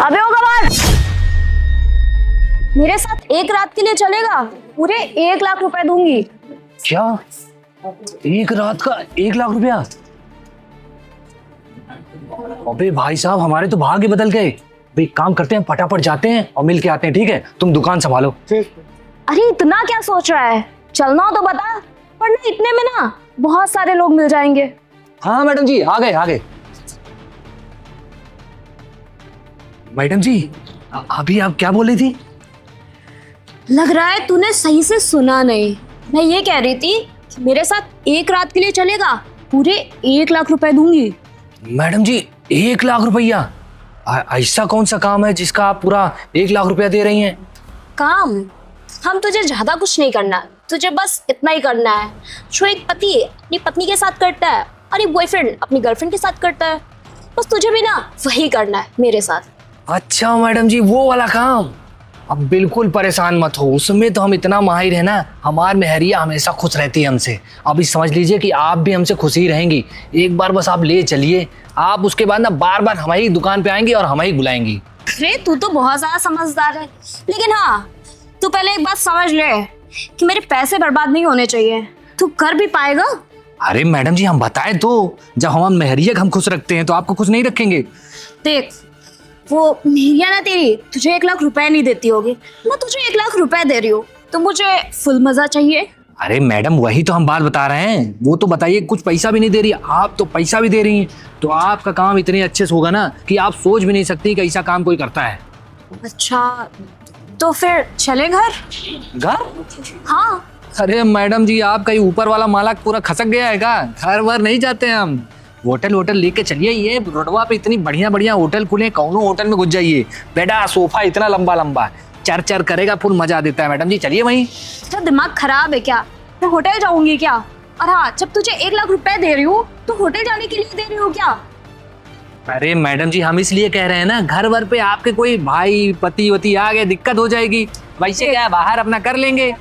अबे ओ गवार, मेरे साथ एक रात के लिए चलेगा? पूरे 1 लाख रुपए दूंगी। क्या? एक रात का 1 लाख रुपया? अबे भाई साहब, हमारे तो भाग्य बदल गए। भाई काम करते हैं, फटाफट जाते हैं और मिल के आते हैं। ठीक है, तुम दुकान संभालो। अरे इतना क्या सोच रहा है? चलना हो तो बता, वरना इतने में ना बहुत सारे लोग मिल जाएंगे। हाँ मैडम जी, आ गए आ गए। मैडम जी, अभी आप क्या बोल रही थी? लग रहा है तूने सही से सुना नहीं। मैं ये कह रही थी कि मेरे साथ एक रात के लिए चलेगा, पूरे 1 लाख रुपए दूंगी। मैडम जी, 1 लाख रुपया? ऐसा कौन सा काम है जिसका आप पूरा 1 लाख रुपया दे रही हैं? काम? हम तुझे ज्यादा कुछ नहीं करना, तुझे बस इतना ही करना है जो एक पति अपनी पत्नी के साथ करता है और एक बॉयफ्रेंड अपनी गर्लफ्रेंड के साथ करता है। बस तुझे भी ना वही करना है मेरे साथ। अच्छा मैडम जी, वो वाला काम। अब बिल्कुल परेशान मत हो, उसमें तो हम इतना माहिर है ना। हमार मेहरिया हमेशा खुश रहती है हमसे। अभी समझ लीजिए कि आप भी हमसे खुश ही रहेंगी। एक बार बस आप ले चलिए, आप उसके बाद ना बार बार हमारी दुकान पे आएंगी और हमें ही बुलाएंगी। अरे तू तो बहुत ज्यादा समझदार है, लेकिन हाँ, तू पहले एक बात समझ ले कि मेरे पैसे बर्बाद नहीं होने चाहिए। तू कर भी पाएगा? अरे मैडम जी, हम बताएं तो, जब हम मेहरिया हम खुश रखते हैं तो आपको खुश नहीं रखेंगे? देख, वो मेहरिया ना तेरी तुझे 1 लाख रुपए नहीं देती होगी, मैं तुझे 1 लाख रुपए दे रही हूँ, तो मुझे फुल मजा चाहिए। अरे मैडम, वही तो हम बात बता रहे हैं। वो तो बताइए, कुछ पैसा भी नहीं दे रही, आप तो पैसा भी दे रही हैं। तो आपका काम इतने अच्छे से होगा ना कि आप सोच भी नहीं सकती कि ऐसा काम कोई करता है। अच्छा, तो फिर चले घर? घर? हाँ। अरे मैडम जी, आप कहीं ऊपर वाला माला पूरा खसक गया है क्या? घर वर नहीं जाते हैं हम। होटल लेके चलिए, ये रोडवा पे इतनी बढ़िया बढ़िया होटल खुले, कौनो होटल में घुस जाइए। बेटा सोफा इतना लंबा लंबा चर चर करेगा, फुल मजा देता है। मैडम जी चलिए वहीं। तेरा दिमाग खराब है क्या? मैं होटल जाऊंगी क्या? और हाँ, जब तुझे 1 लाख रुपए दे रही हूँ तो होटल जाने के लिए दे रही हूँ क्या? अरे मैडम जी, हम इसलिए कह रहे हैं ना, घर वर पे आपके कोई भाई पति वती आ गए, दिक्कत हो जाएगी। वैसे क्या है, बाहर अपना कर लेंगे।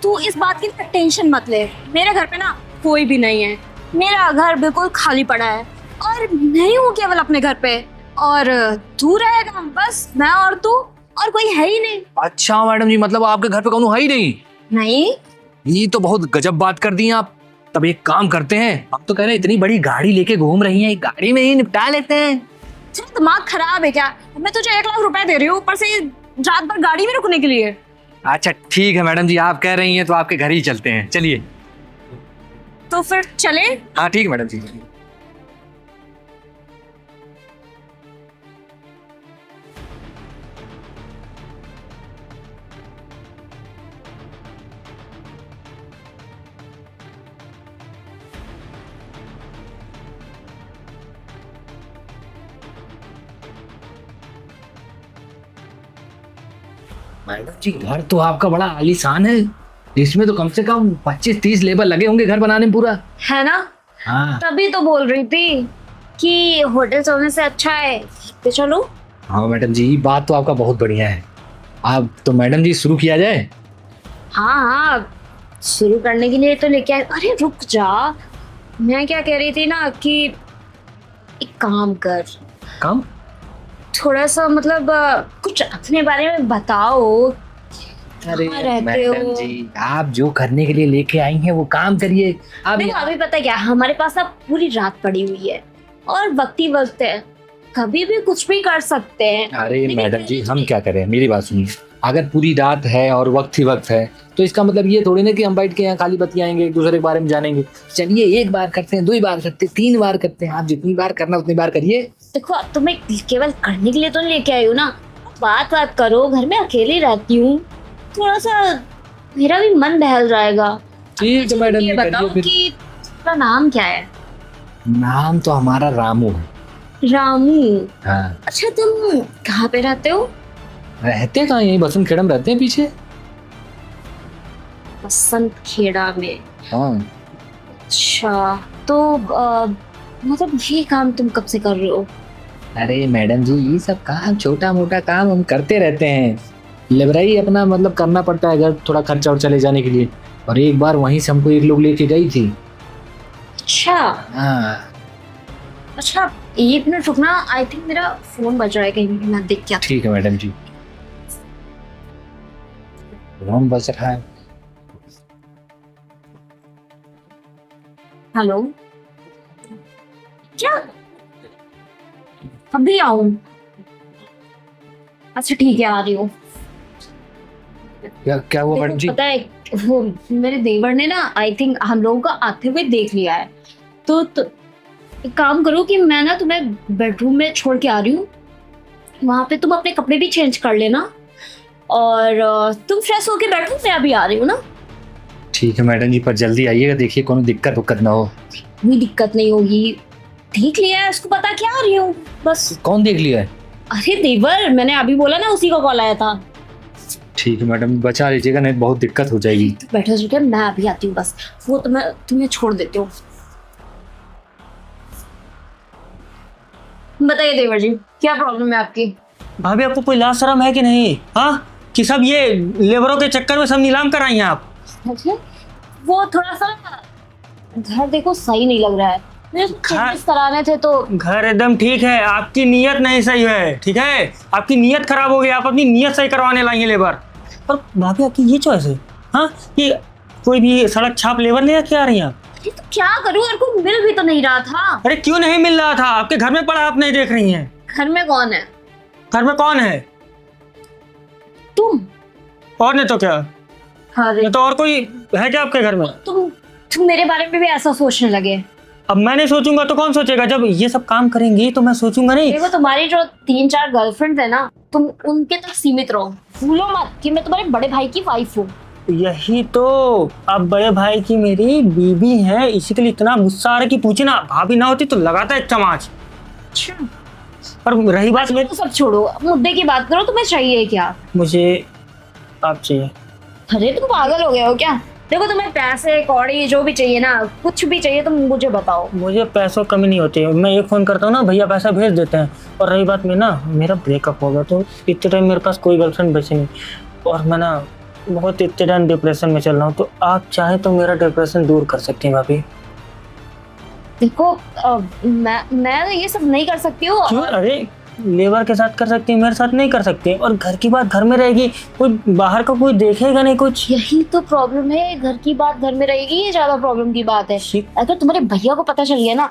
तू इस बात की टेंशन मत ले, मेरे घर पे ना कोई भी नहीं है। मेरा घर बिल्कुल खाली पड़ा है और नहीं हूँ केवल अपने घर पे, और तू रहेगा बस, मैं और तू, और कोई है ही नहीं। अच्छा मैडम जी, मतलब आपके घर पे कौन है ही नहीं? नहीं। ये तो बहुत गजब बात कर दी आप। तब एक काम करते हैं, आप तो कह रहे हैं इतनी बड़ी गाड़ी लेके घूम रही हैं, एक गाड़ी में ही निपटा लेते हैं। तेरा दिमाग खराब है क्या? मैं तुझे 1 लाख रुपए दे रही हूँ, ऊपर से रात भर गाड़ी में रुकने के लिए। अच्छा ठीक है मैडम जी, आप कह रही हैं तो आपके घर ही चलते हैं, चलिए। तो फिर चले? हाँ ठीक है मैडम जी। मैडम जी, घर तो आपका बड़ा आलीशान है। इसमें तो कम से कम 25-30 लेबर लगे होंगे घर बनाने में पूरा, है ना? हाँ। तभी तो बोल रही थी कि होटल चलने से अच्छा है तो चलो। हाँ मैडम जी, बात तो आपका बहुत बढ़िया है। आप तो मैडम जी शुरू किया जाए। हाँ हाँ, शुरू करने के लिए तो लेके आए। अरे रुक जा, मैं क्या कह रही थी ना कि एक काम कर। काम? थोड़ा सा मतलब कुछ अपने बारे में बताओ। अरे कहाँ रहते मैडम हो? जी, आप जो करने के लिए लेके आई हैं वो काम करिए। आप देखो अभी पता क्या, हमारे पास अब पूरी रात पड़ी हुई है और वक्त ही वक्त है, कभी भी कुछ भी कर सकते हैं। अरे लेकिन मैडम जी, हम क्या करें, मेरी बात सुनिए। अगर पूरी रात है और वक्त ही वक्त है तो इसका मतलब ये थोड़ी ना कि हम बैठ के यहाँ खाली बतियाएंगे, एक दूसरे के बारे में जानेंगे। चलिए, 1 बार करते हैं, 2 बार करते हैं, 3 बार करते हैं। आप जितनी बार करना उतनी बार करिए। देखो, अब तो मैं केवल करने के लिए तो नहीं लेके आई हूँ ना, बात करो। घर में अकेली रहती हूँ, थोड़ा सा मेरा भी मन बहल जाएगा। ठीक है मैडम, ये ये बताओ करिए फिर। कि तुम्हारा नाम क्या है? नाम तो हमारा रामू है। रामू? हाँ। अच्छा, तुम कहाँ पे रहते हो? रहते कहाँ, यहीं बसंत खेड़ा में रहते हैं पीछे। बसंत खेड़ा में? हाँ। अच्छा, तो मतलब ये काम तुम कब से कर रहे हो? अरे मैडम जी, ये सब काम, छोटा मोटा काम हम करते रहते हैं। लेबराई अपना मतलब करना पड़ता है घर, थोड़ा खर्चा और चले जाने के लिए। और एक बार वहीं से हमको एक लोग लेके गई थी। अच्छा। हाँ। अच्छा 1 मिनट रुकना, आई थिंक मेरा फोन बज रहा है कहीं, मैं देख के आती ठीक है मैडम जी। फोन बज रहा है। हूँ। हेलो, क्या अभी आऊं? अच्छा ठीक है, आ रही हूँ। क्या हुआ मैडम जी? पता है वो मेरे देवर ने ना आई थिंक हम लोगों को आते हुए देख लिया है, तो एक काम करो कि मैं ना तुम्हें बेडरूम में छोड़ के आ रही हूँ, वहां पे तुम अपने कपड़े भी चेंज कर लेना और तुम फ्रेश होके बैठो, मैं अभी आ रही हूँ ना। ठीक है मैडम जी, पर जल्दी आइएगा, देखिए कोनो दिक्कत उक्कत ना हो। कोई दिक्कत नहीं होगी, देख लिया है उसको, पता क्या आ रही हूँ बस। कौन देख लिया है? अरे देवर, मैंने अभी बोला ना, उसी का कॉल आया था। ठीक है मैडम, बचा लीजिएगा नहीं बहुत दिक्कत हो जाएगी। बैठो रुके, मैं अभी आती हूँ बस, वो तुम्हें छोड़ देती हूँ। बताइए देवर जी, क्या प्रॉब्लम है आपकी? भाभी आपको कोई लाज शर्म है कि नहीं? हाँ, कि सब ये लेबरों के चक्कर में सब नीलाम कराई हैं आप? अच्छा, वो थोड़ा सा घर देखो सही नहीं लग रहा है, मुझे चेंजेस कराने थे तो। घर एकदम ठीक है, आपकी नीयत नहीं सही है, ठीक है? आपकी नीयत खराब हो गई, आप अपनी नीयत सही करवाने लाई हैं लेबर। पर भाभी आपकी ये चॉइस है, हाँ, कि कोई भी सड़क छाप लेबर ले क्या आ रही हैं आप? ये तो क्या करूँ, मेरे को मिल भी तो नहीं रहा था। अरे क्यों नहीं मिल रहा था? आपके घर में पड़ा, आप नहीं देख रही हैं? घर में कौन है? घर में कौन है? तुम। और नहीं तो क्या? अरे नहीं तो और कोई है क्या आपके घर में? तुम मेरे बारे में भी ऐसा सोचने लगे? अब मैं नहीं सोचूंगा तो कौन सोचेगा? जब ये सब काम करेंगी तो मैं सोचूंगा नहीं? देखो, तुम्हारी जो 3-4 गर्लफ्रेंड है ना, तुम उनके तक सीमित रहो, भूलो मत कि मैं तुम्हारे बड़े भाई की वाइफ हूँ। यही तो, अब बड़े भाई की मेरी बीबी है, इसी के लिए इतना गुस्सा आ रहा है कि पूछे ना। भाभी ना होती तो लगाता एक चमाच। अच्छा, पर रही बात तो सब छोड़ो, मुद्दे की बात करो, तुम्हें चाहिए क्या? मुझे आप चाहिए। अरे तुम पागल हो गए हो क्या? देखो, तुम्हें पैसे कौड़ी जो भी चाहिए ना, कुछ भी चाहिए तुम मुझे बताओ। मुझे पैसों की कमी नहीं होती है, मैं एक फ़ोन करता हूँ ना, भैया पैसा भेज देते हैं। और रही बात में ना, मेरा ब्रेकअप हो गया तो इतने टाइम मेरे पास कोई गर्लफ्रेंड बची नहीं, और मैं ना बहुत इतने टाइम डिप्रेशन में चल रहा हूँ, तो आप चाहें तो मेरा डिप्रेशन दूर कर सकती हैं भाभी। देखो मैं ये सब नहीं कर सकती हूँ। क्यों? अरे लेबर के साथ कर सकती है, मेरे साथ नहीं कर सकती। और घर की बात घर में रहेगी, कोई बाहर का कोई देखेगा नहीं कुछ। यही तो प्रॉब्लम है, घर की बात घर में रहेगी, ये ज्यादा प्रॉब्लम की बात है। अगर तुम्हारे भैया को पता चल गया ना,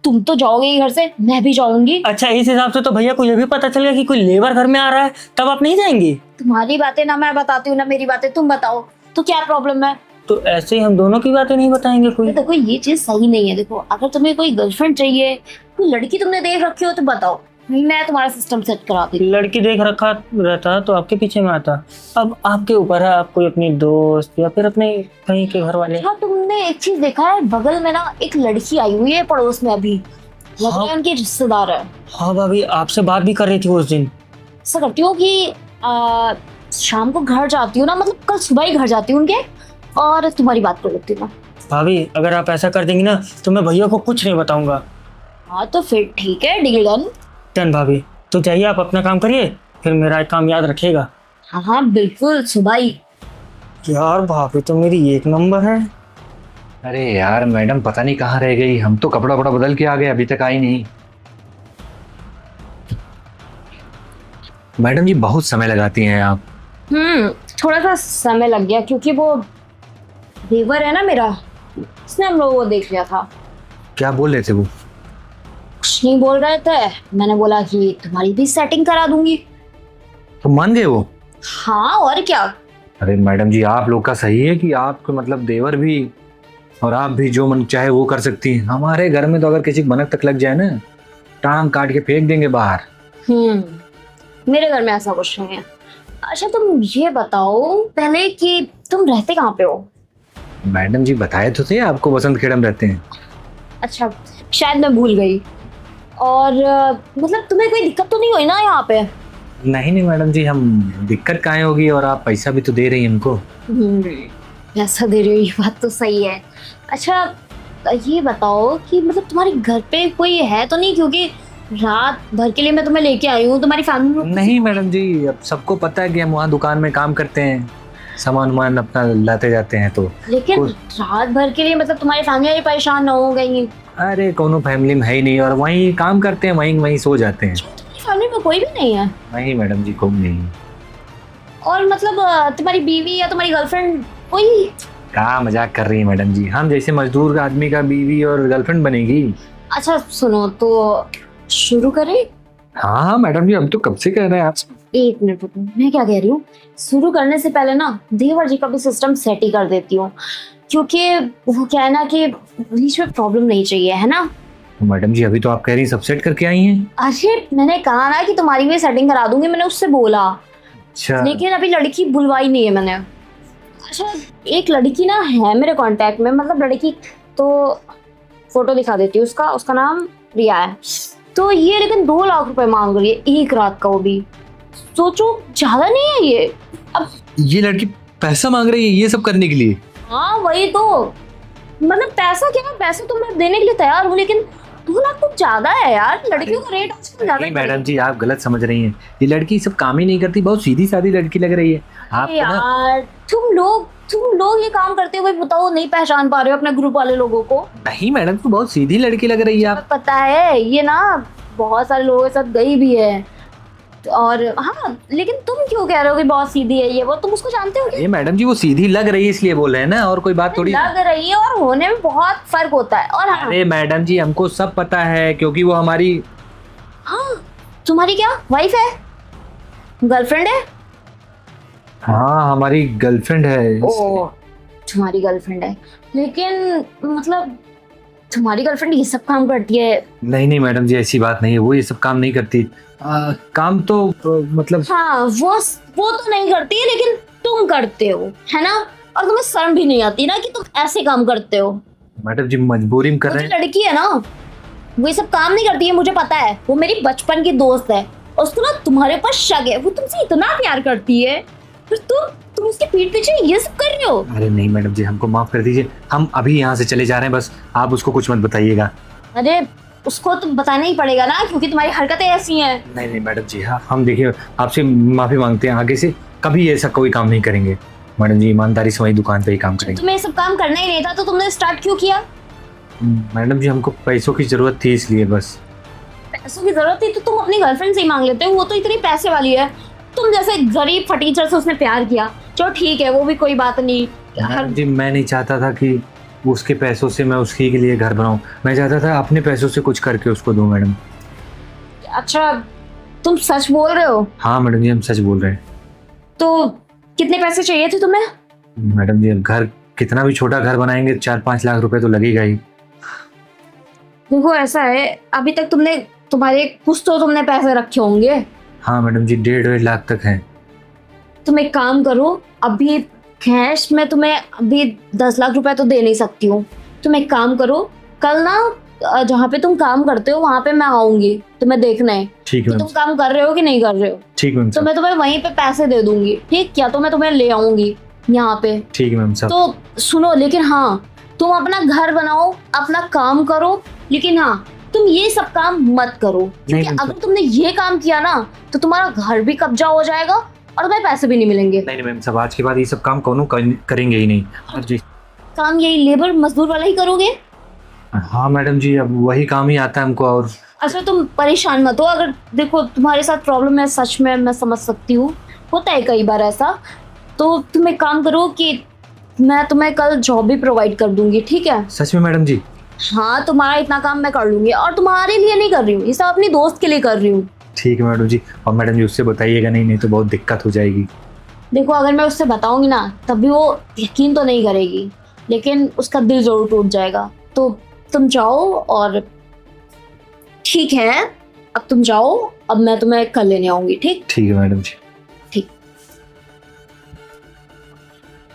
तुम तो जाओगे ही घर से, मैं भी जाऊंगी। अच्छा, इस हिसाब से तो भैया को ये भी पता चल गया कि कोई लेबर घर में आ रहा है, तब आप नहीं जाएंगी? तुम्हारी बातें ना मैं बताती हूँ, ना मेरी बातें तुम बताओ, तो क्या प्रॉब्लम है? तो ऐसे ही हम दोनों की बातें नहीं बताएंगे कोई? देखो, ये चीज सही नहीं है। देखो, अगर तुम्हें कोई गर्लफ्रेंड चाहिए, कोई लड़की तुमने देख रखी हो तो बताओ, मैं तुम्हारा सिस्टम सेट कराती हूँ। लड़की देख रखा रहता तो आपके पीछे में आता। अब आपके ऊपर है, आप कोई अपनी दोस्त या फिर अपने कहीं के घर वाले। हाँ, तुमने एक चीज देखा है, बगल में ना एक लड़की आई हुई है पड़ोस में, अभी लग रहा है उनकी रिश्तेदार है। हाँ भाभी, आपसे बात भी कर रही थी उस दिन। ऐसा करती हूँ कि शाम को घर जाती हूँ ना, मतलब कल सुबह ही घर जाती हूँ उनके, और तुम्हारी बात कर लेती हूँ। भाभी अगर आप ऐसा कर देंगी ना तो मैं भैया को कुछ नहीं बताऊंगा। हाँ तो फिर ठीक है, डील डन। डन भाभी, तो जाइए आप अपना काम करिए, फिर मेरा एक काम याद रखिएगा। हाँ हाँ बिल्कुल, सुबह ही। यार भाभी तो मेरी एक नंबर है। अरे यार मैडम पता नहीं कहाँ रह गई, हम तो कपड़ा वपड़ा बदल के आ गए, अभी तक आई नहीं। मैडम जी बहुत समय लगाती हैं आप। थोड़ा सा समय लग गया, क्योंकि वो देवर है ना मेरा, उसने हम लोगों को देख लिया था। क्या बोल रहे थे वो? कुछ नहीं बोल रहे थे, मैंने बोला कि तुम्हारी भी सेटिंग करा दूंगी। तो मान गए वो? हाँ और क्या। अरे मैडम जी आप लोग का सही है कि आपको मतलब देवर भी और आप भी जो मन चाहे वो कर सकती हैं। हमारे घर में तो अगर किसी को भनक तक लग जाए ना, टांग काट के फेंक देंगे बाहर। मेरे घर में ऐसा कुछ नहीं है। अच्छा तुम ये बताओ पहले कि तुम रहते कहाँ पे हो? मैडम जी बताए तो थे आपको, बसंत खेड़ा में रहते हैं। अच्छा, शायद मैं भूल गई। और मतलब तुम्हें कोई दिक्कत तो नहीं हुई ना यहाँ पे? नहीं नहीं मैडम जी, हम दिक्कत काहे होगी, और आप पैसा भी तो दे रही हैं हमको। पैसा दे रही हो, ये बात तो सही है। अच्छा ये बताओ कि मतलब तुम्हारे घर पे कोई है तो नहीं, क्योंकि रात भर के लिए मैं तुम्हें लेके आई हूँ, तुम्हारी फैमिली में। नहीं मैडम जी, अब सबको पता है कि हम वहाँ दुकान में काम करते हैं, सामान वामान अपना लाते जाते हैं, तो लेकिन रात भर के लिए मतलब तुम्हारी फैमिली परेशान ना हो गई? अरे कोनो फैमिली में है ही नहीं, और वहीं काम करते हैं, वहीं वहीं सो जाते हैं। तुम्हारी फैमिली में कोई भी नहीं है? नहीं मैडम जी, कोई नहीं। और मतलब तुम्हारी बीवी या तुम्हारी गर्लफ्रेंड कोई? क्या मजाक कर रही है मैडम जी, हम जैसे मजदूर आदमी का बीवी और गर्लफ्रेंड बनेगी? अच्छा सुनो, तो शुरू करें? हाँ हाँ मैडम जी, हम तो कब से कह रहे हैं आपसे। एक मिनट रुको, मैं क्या कह रही हूँ, शुरू करने से पहले ना देवर जी का भी सिस्टम सेट ही कर देती हूँ, क्योंकि वो क्या है ना कि बीच में प्रॉब्लम नहीं चाहिए, है ना? मैडम जी अभी तो आप कह रही हैं सब सेट करके आई हैं। अरे मैंने कहा ना कि तुम्हारी भी सेटिंग करा दूंगी, मैंने उससे बोला, अच्छा। लेकिन अभी लड़की बुलवाई नहीं है मैंने। अच्छा एक लड़की ना है मेरे कांटेक्ट में, मतलब लड़की तो फोटो दिखा देती हूँ उसका, उसका नाम रिया है। तो ये लेकिन 2 लाख रुपए मांग रही है एक रात का, वो भी सोचो ज्यादा नहीं है ये। अब ये लड़की पैसा मांग रही है ये सब करने के लिए? हाँ वही तो, मतलब पैसा क्या, पैसा तो मैं देने के लिए तैयार हूँ, लेकिन 2 लाख कुछ ज्यादा है यार, लड़कियों का रेट आजकल ज्यादा नहीं मैडम जी, आप गलत समझ रही हैं। ये लड़की सब काम ही नहीं करती, बहुत सीधी सादी लड़की लग रही है आप है यार। तुम लोग ये काम करते हुए बताओ नहीं पहचान पा रहे हो अपने ग्रुप वाले लोगों को? नहीं मैडम, तो बहुत सीधी लड़की लग रही है आप। पता है ये ना बहुत सारे लोगों के साथ गई भी है, और हाँ लेकिन तुम क्यों कह रहे हो कि बहुत सीधी है ये वो, तुम उसको जानते हो क्या? ये मैडम जी वो सीधी लग रही है इसलिए बोल रहे हैं ना, और कोई बात थोड़ी। लग रही है और होने में बहुत फर्क होता है। और हाँ, अरे मैडम जी हमको सब पता है, क्योंकि वो हमारी। हाँ तुम्हारी क्या वाइफ है, गर्लफ्रेंड है? हाँ हमारी गर्लफ्रेंड है। ओ तुम्हारी गर्लफ्रेंड है, लेकिन मतलब तुम्हारी गर्लफ्रेंड ये सब काम करती है? नहीं नहीं मैडम जी ऐसी बात नहीं है, वो ये सब काम नहीं करती। काम तो मतलब। हाँ वो तो नहीं करती है, लेकिन तुम करते हो, है ना? और तुम्हें शर्म भी नहीं आती ना कि तुम ऐसे काम करते हो? मैडम जी मजबूरी में कर रहे वो जो हैं। लड़की है ना वो ये सब काम नहीं करती है, मुझे पता है, वो मेरी बचपन की दोस्त है, और उसको ना तुम्हारे ऊपर शक है, वो तुमसे इतना प्यार करती है, फिर तुम उसके पीठ पीछे ये सब कर रहे हो? अरे नहीं मैडम जी, हमको माफ कर दीजिए, हम अभी यहाँ से चले जा रहे हैं, बस आप उसको कुछ मत बताइएगा। अरे उसको तो बताना ही पड़ेगा ना, क्योंकि तुम्हारी हरकतें ऐसी हैं। नहीं नहीं मैडम जी, हाँ हम देखिए आपसे माफी मांगते हैं, आगे से कभी ऐसा कोई काम नहीं करेंगे। मैडम जी ईमानदारी से वही दुकान पे ही काम करेंगे। तुम्हें ये सब काम करना ही नहीं था तो तुमने स्टार्ट क्यों किया? मैडम जी हमको पैसों की जरूरत थी इसलिए बस। पैसों की जरूरत थी तो तुम अपनी गर्लफ्रेंड से ही मांग लेते हो, वो तो इतनी पैसे वाली है। तुम जैसे गरीब फटीचर से उसने प्यार किया, चलो ठीक है वो भी कोई बात नहीं। मैडम जी मैं नहीं चाहता था कि उसके पैसों से मैं उसके के लिए घर बनाऊं, मैं चाहता था अपने पैसों से कुछ करके उसको दूं मैडम। अच्छा तुम सच बोल रहे हो? हाँ मैडम जी हम सच बोल रहे हैं। तो कितने पैसे चाहिए थे तुम्हें? मैडम जी घर कितना भी छोटा घर बनाएंगे 4-5 लाख रुपए तो लगेगा ही। देखो ऐसा है, अभी तक तुम्हारे कुछ तो तुमने पैसे रखे होंगे। हाँ मैडम जी 1.5 लाख तक है। तुम एक काम करो, अभी कैश में तुम्हें अभी 10 लाख रुपए तो दे नहीं सकती हूँ। तुम एक काम करो, कल ना जहाँ पे तुम काम करते हो वहां पे मैं आऊंगी, तुम्हें देखना है ठीक है कि मैम। तुम काम कर रहे हो कि नहीं कर रहे हो। ठीक मैम तो साहब। मैं तुम्हें वहीं पे पैसे दे दूंगी, ठीक? या तो मैं तुम्हें ले आऊंगी यहाँ पे। ठीक है मैम साहब। तो सुनो, लेकिन हाँ तुम अपना घर बनाओ, अपना काम करो, लेकिन हाँ तुम ये सब काम मत करो, क्योंकि नहीं, अगर तुमने ये काम किया ना तो तुम्हारा घर भी कब्जा हो जाएगा और तुम्हें पैसे भी नहीं मिलेंगे। नहीं मैम साहब, आज के बाद ये सब काम कौन करेंगे ही नहीं। हाँ जी। काम यही लेबर मजदूर वाला ही करोगे? हाँ मैडम जी अब वही काम ही आता है हमको। और अच्छा तुम परेशान मत हो, अगर देखो तुम्हारे साथ प्रॉब्लम है सच में, मैं समझ सकती हूँ, होता है कई बार ऐसा। तो तुम एक काम करो कि मैं तुम्हें कल जॉब भी प्रोवाइड कर दूंगी, ठीक है? सच में मैडम जी? हाँ तुम्हारा इतना काम मैं कर लूंगी, और तुम्हारे लिए नहीं कर रही हूँ, ये सब अपनी दोस्त के लिए कर रही हूँ। ठीक है मैडम जी। और मैडम जी उससे बताइएगा नहीं तो बहुत दिक्कत हो जाएगी। देखो अगर मैं उससे बताऊंगी ना तब भी वो यकीन तो नहीं करेगी, लेकिन उसका दिल जरूर टूट जाएगा। तो तुम जाओ, और ठीक है अब तुम जाओ, अब मैं तुम्हें कल लेने आऊंगी, ठीक? ठीक है मैडम जी।